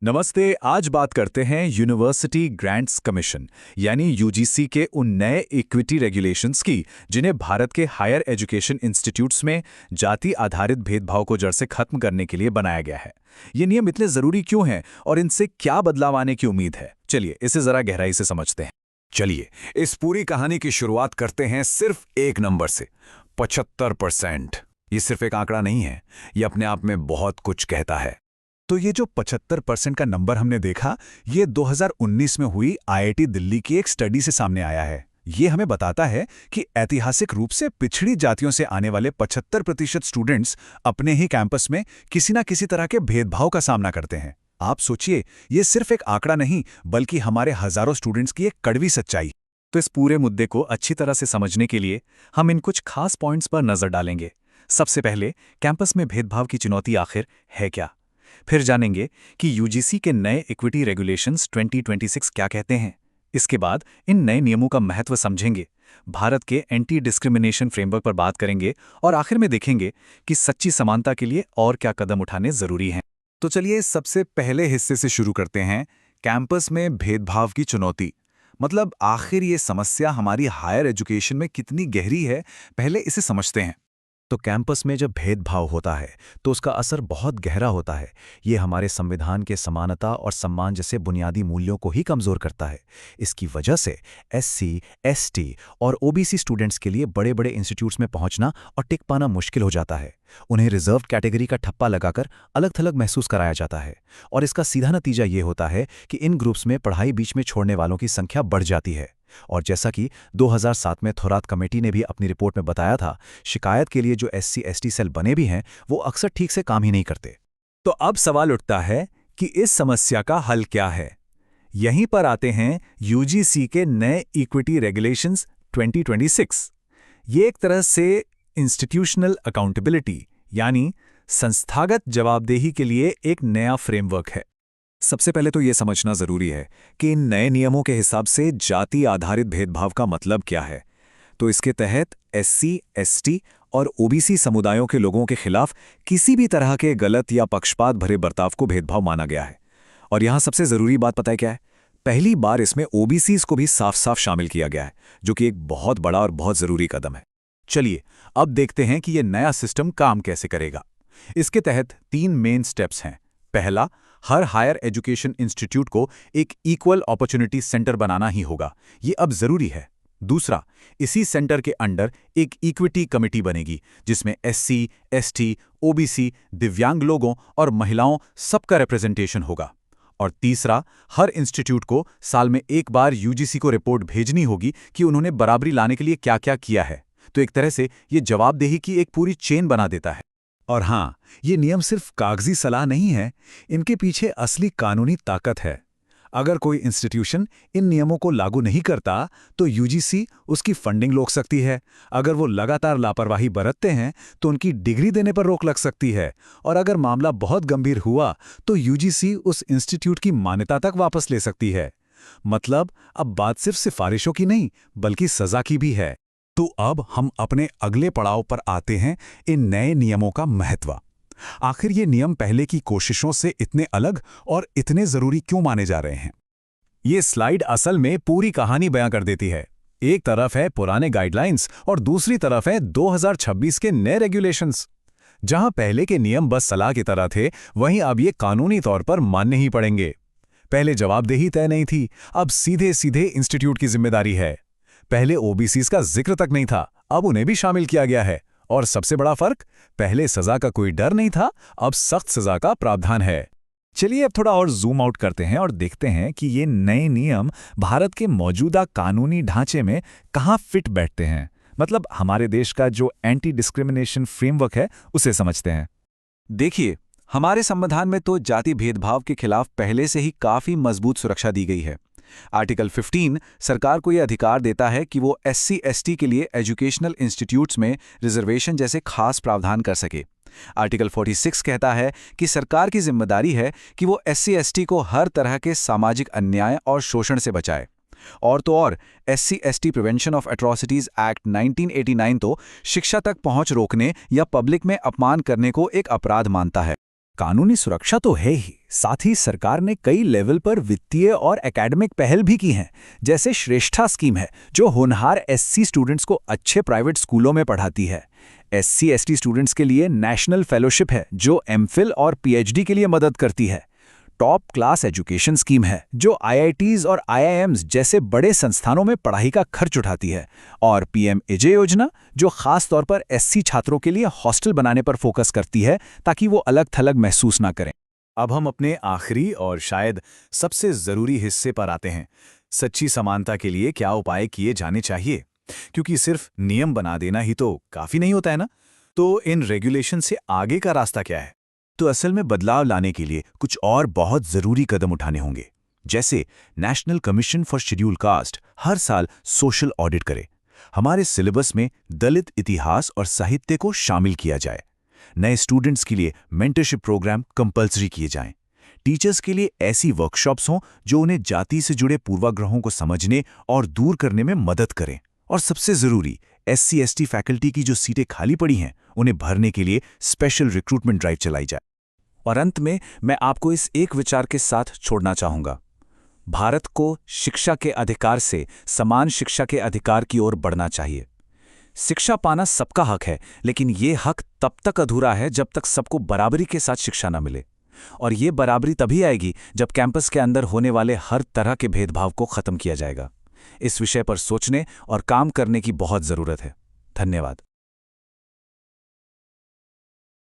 नमस्ते। आज बात करते हैं यूनिवर्सिटी ग्रांट्स कमीशन यानी यूजीसी के उन नए इक्विटी रेगुलेशंस की जिन्हें भारत के हायर एजुकेशन इंस्टीट्यूट्स में जाति आधारित भेदभाव को जड़ से खत्म करने के लिए बनाया गया है। ये नियम इतने जरूरी क्यों हैं और इनसे क्या बदलाव आने की उम्मीद है? चलिए इसे जरा गहराई से समझते हैं। चलिए इस पूरी कहानी की शुरुआत करते हैं सिर्फ एक नंबर से, 75%। ये सिर्फ एक आंकड़ा नहीं है, ये अपने आप में बहुत कुछ कहता है। तो ये जो 75% का नंबर हमने देखा, ये 2019 में हुई आईआईटी दिल्ली की एक स्टडी से सामने आया है। ये हमें बताता है कि ऐतिहासिक रूप से पिछड़ी जातियों से आने वाले 75% स्टूडेंट्स अपने ही कैंपस में किसी ना किसी तरह के भेदभाव का सामना करते हैं। आप सोचिए, ये सिर्फ एक आंकड़ा नहीं बल्कि हमारे हजारों स्टूडेंट्स की एक कड़वी सच्चाई। तो इस पूरे मुद्दे को अच्छी तरह से समझने के लिए हम इन कुछ खास पॉइंट्स पर नजर डालेंगे। सबसे पहले, कैंपस में भेदभाव की चुनौती आखिर है क्या? फिर जानेंगे कि यूजीसी के नए इक्विटी रेगुलेशंस 2026 क्या कहते हैं। इसके बाद इन नए नियमों का महत्व समझेंगे, भारत के एंटी डिस्क्रिमिनेशन फ्रेमवर्क पर बात करेंगे और आखिर में देखेंगे कि सच्ची समानता के लिए और क्या कदम उठाने जरूरी हैं। तो चलिए सबसे पहले हिस्से से शुरू करते हैं, कैंपस में भेदभाव की चुनौती। मतलब आखिर ये समस्या हमारी हायर एजुकेशन में कितनी गहरी है, पहले इसे समझते हैं। तो कैंपस में जब भेदभाव होता है तो उसका असर बहुत गहरा होता है। ये हमारे संविधान के समानता और सम्मान जैसे बुनियादी मूल्यों को ही कमज़ोर करता है। इसकी वजह से एससी, एसटी और ओबीसी स्टूडेंट्स के लिए बड़े बड़े इंस्टीट्यूट्स में पहुंचना और टिक पाना मुश्किल हो जाता है। उन्हें रिजर्व कैटेगरी का ठप्पा लगाकर अलग थलग महसूस कराया जाता है और इसका सीधा नतीजा ये होता है कि इन ग्रुप्स में पढ़ाई बीच में छोड़ने वालों की संख्या बढ़ जाती है। और जैसा कि 2007 में थोरात कमेटी ने भी अपनी रिपोर्ट में बताया था, शिकायत के लिए जो एससी एसटी सेल बने भी हैं वो अक्सर ठीक से काम ही नहीं करते। तो अब सवाल उठता है कि इस समस्या का हल क्या है। यहीं पर आते हैं यूजीसी के नए इक्विटी रेगुलेशंस 2026। ये एक तरह से इंस्टीट्यूशनल अकाउंटेबिलिटी यानी संस्थागत जवाबदेही के लिए एक नया फ्रेमवर्क है। सबसे पहले तो ये समझना जरूरी है कि इन नए नियमों के हिसाब से जाति आधारित भेदभाव का मतलब क्या है। तो इसके तहत एससी, एसटी और ओबीसी समुदायों के लोगों के खिलाफ किसी भी तरह के गलत या पक्षपात भरे बर्ताव को भेदभाव माना गया है। और यहां सबसे जरूरी बात पता है क्या है? पहली बार इसमें ओबीसीज को भी साफ साफ शामिल किया गया है, जो कि एक बहुत बड़ा और बहुत जरूरी कदम है। चलिए अब देखते हैं कि यह नया सिस्टम काम कैसे करेगा। इसके तहत 3 मेन स्टेप्स हैं। पहला, हर हायर एजुकेशन इंस्टीट्यूट को एक इक्वल अपॉर्चुनिटी सेंटर बनाना ही होगा, ये अब जरूरी है। दूसरा, इसी सेंटर के अंडर एक इक्विटी कमेटी बनेगी जिसमें एससी, एसटी, ओबीसी, दिव्यांग लोगों और महिलाओं सबका रिप्रेजेंटेशन होगा। और तीसरा, हर इंस्टीट्यूट को साल में एक बार यूजीसी को रिपोर्ट भेजनी होगी कि उन्होंने बराबरी लाने के लिए क्या क्या किया है। तो एक तरह से ये जवाबदेही की एक पूरी चेन बना देता है। और हां, ये नियम सिर्फ कागजी सलाह नहीं है, इनके पीछे असली कानूनी ताकत है। अगर कोई इंस्टीट्यूशन इन नियमों को लागू नहीं करता तो यूजीसी उसकी फंडिंग रोक सकती है। अगर वो लगातार लापरवाही बरतते हैं तो उनकी डिग्री देने पर रोक लग सकती है। और अगर मामला बहुत गंभीर हुआ तो यूजीसी उस इंस्टीट्यूट की मान्यता तक वापस ले सकती है। मतलब अब बात सिर्फ सिफारिशों की नहीं बल्कि सजा की भी है। तो अब हम अपने अगले पड़ाव पर आते हैं, इन नए नियमों का महत्व। आखिर ये नियम पहले की कोशिशों से इतने अलग और इतने जरूरी क्यों माने जा रहे हैं? ये स्लाइड असल में पूरी कहानी बयां कर देती है। एक तरफ है पुराने गाइडलाइंस और दूसरी तरफ है 2026 के नए रेगुलेशंस। जहां पहले के नियम बस सलाह की तरह थे, वहीं अब ये कानूनी तौर पर मानने ही पड़ेंगे। पहले जवाबदेही तय नहीं थी, अब सीधे सीधे इंस्टीट्यूट की जिम्मेदारी है। पहले ओबीसीज का जिक्र तक नहीं था, अब उन्हें भी शामिल किया गया है। और सबसे बड़ा फर्क, पहले सजा का कोई डर नहीं था, अब सख्त सजा का प्रावधान है। चलिए अब थोड़ा और जूम आउट करते हैं और देखते हैं कि ये नए नियम भारत के मौजूदा कानूनी ढांचे में कहाँ फिट बैठते हैं। मतलब हमारे देश का जो एंटी डिस्क्रिमिनेशन फ्रेमवर्क है उसे समझते हैं। देखिए, हमारे संविधान में तो जाति भेदभाव के खिलाफ पहले से ही काफी मजबूत सुरक्षा दी गई है। आर्टिकल 15 सरकार को यह अधिकार देता है कि वो एससी एसटी के लिए एजुकेशनल इंस्टीट्यूट्स में रिजर्वेशन जैसे खास प्रावधान कर सके। आर्टिकल 46 कहता है कि सरकार की जिम्मेदारी है कि वो एससी एसटी को हर तरह के सामाजिक अन्याय और शोषण से बचाए। और तो और SC ST prevention of atrocities act 1989 तो शिक्षा तक पहुंच रोकने या पब्लिक में अपमान करने को एक अपराध मानता है। कानूनी सुरक्षा तो है ही, साथ ही सरकार ने कई लेवल पर वित्तीय और एकेडमिक पहल भी की हैं। जैसे श्रेष्ठा स्कीम है जो होनहार एससी स्टूडेंट्स को अच्छे प्राइवेट स्कूलों में पढ़ाती है। एससी एसटी स्टूडेंट्स के लिए नेशनल फेलोशिप है जो एमफिल और पीएचडी के लिए मदद करती है। टॉप क्लास एजुकेशन स्कीम है जो आईआईटीज और आईआईएम्स जैसे बड़े संस्थानों में पढ़ाई का खर्च उठाती है। और पीएम अजय योजना जो खास तौर पर एससी छात्रों के लिए हॉस्टल बनाने पर फोकस करती है ताकि वो अलग थलग महसूस ना करें। अब हम अपने आखिरी और शायद सबसे जरूरी हिस्से पर आते हैं, सच्ची समानता के लिए क्या उपाय किए जाने चाहिए, क्योंकि सिर्फ नियम बना देना ही तो काफी नहीं होता है ना। तो इन रेगुलेशन से आगे का रास्ता क्या है? तो असल में बदलाव लाने के लिए कुछ और बहुत जरूरी कदम उठाने होंगे। जैसे national commission for schedule caste हर साल सोशल ऑडिट करे, हमारे सिलेबस में दलित इतिहास और साहित्य को शामिल किया जाए, नए स्टूडेंट्स के लिए मेंटरशिप प्रोग्राम कंपल्सरी किए जाएं, टीचर्स के लिए ऐसी वर्कशॉप्स हों जो उन्हें जाति से जुड़े पूर्वाग्रहों को समझने और दूर करने में मदद करें, और सबसे जरूरी एससी एसटी फैकल्टी की जो सीटें खाली पड़ी हैं उन्हें भरने के लिए स्पेशल रिक्रूटमेंट ड्राइव चलाई जाए। और अंत में मैं आपको इस एक विचार के साथ छोड़ना चाहूंगा, भारत को शिक्षा के अधिकार से समान शिक्षा के अधिकार की ओर बढ़ना चाहिए। शिक्षा पाना सबका हक है, लेकिन ये हक तब तक अधूरा है जब तक सबको बराबरी के साथ शिक्षा न मिले। और ये बराबरी तभी आएगी जब कैंपस के अंदर होने वाले हर तरह के भेदभाव को खत्म किया जाएगा। इस विषय पर सोचने और काम करने की बहुत जरूरत है। धन्यवाद।